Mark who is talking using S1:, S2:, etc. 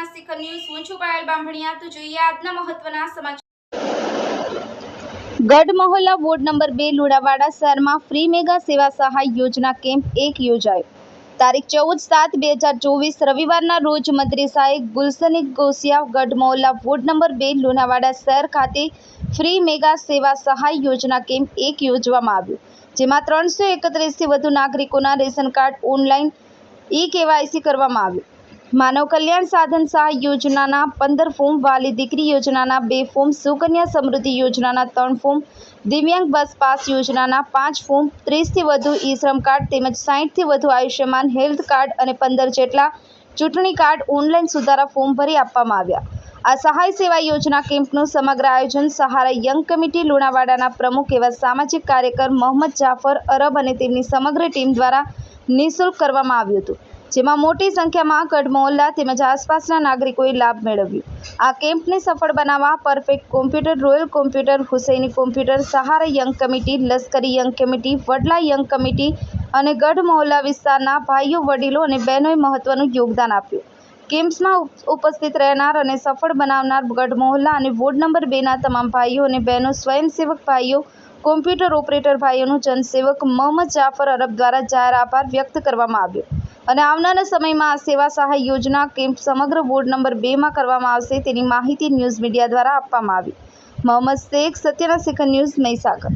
S1: સત્યના શિખર ન્યૂઝ હું છું પાયલ બામણિયા। તો જોઈએ આજના મહત્વના સમાચાર।
S2: ગઢ મહોલ્લા વોર્ડ નંબર 2 લુણાવાડા શહેરમાં ફ્રી મેગા સેવા સહાય યોજના કેમ્પ 1 યોજાયો। તારીખ 14/7/2024 રવિવારના રોજ મંત્રી સાહેબ ગુલશન ગોસિયા ગઢ મહોલ્લા વોર્ડ નંબર 2 લુણાવાડા શહેર ખાતે ફ્રી મેગા સેવા સહાય યોજના કેમ્પ 1 યોજવામાં આવ્યો, જેમાં 331 થી વધુ નાગરિકોના રેશન કાર્ડ ઓનલાઈન ઈ-કેવાયસી કરવામાં આવ્યું। માનવ કલ્યાણ સાધન સહાય યોજનાના 15 ફોર્મ, વાલી દીકરી યોજનાના 2 ફોર્મ, સુકન્યા સમૃદ્ધિ યોજનાના 3 ફોર્મ, દિવ્યાંગ બસ પાસ યોજનાના 5 ફોર્મ, 30 થી વધુ ઈ-શ્રમ કાર્ડ તેમજ 60 થી વધુ આયુષ્યમાન હેલ્થ કાર્ડ અને 15 જેટલા ચૂંટણી કાર્ડ ઓનલાઈન સુધારા ફોર્મ ભરી આપવામાં આવ્યા। આ સહાય સેવા યોજના કેમ્પનું સમગ્ર આયોજન સહારા યંગ કમિટી લુણાવાડાના પ્રમુખ એવા સામાજિક કાર્યકર મોહમ્મદ જાફર અરબ અને તેમની સમગ્ર ટીમ દ્વારા નિઃશુલ્ક કરવામાં આવ્યું હતું, જેમાં મોટી સંખ્યામાં ગઢ મહોલ્લા તેમજ આસપાસના નાગરિકોએ લાભ મેળવ્યો। આ કેમ્પને સફળ બનાવવા perfect computer, royal computer, Husaini computer, Sahara young committee, Lashkari young committee, Vadla young committee અને ગઢ મહોલ્લા વિસ્તારના ભાઈઓ, વડીલો અને બહેનોએ મહત્વનું યોગદાન આપ્યું। કેમ્પમાં ઉપસ્થિત રહેનાર અને સફળ બનાવનાર ગઢ મહોલ્લા અને વોર્ડ નંબર 2ના તમામ ભાઈઓ અને બહેનો, સ્વયંસેવક ભાઈઓ, કોમ્પ્યુટર ઓપરેટર ભાઈઓનું જનસેવક મોહમ્મદ જાફર અરબ દ્વારા જાહેર આભાર વ્યક્ત કરવામાં આવ્યો અને આવનારા સમયમાં આ સેવા સહાય યોજના કેમ્પ સમગ્ર વોર્ડ નંબર 2માં કરવામાં આવશે તેની માહિતી ન્યૂઝ મીડિયા દ્વારા આપવામાં આવી। મોહમ્મદ શેખ, સત્યના શિખર ન્યૂઝ, મહીસાગર।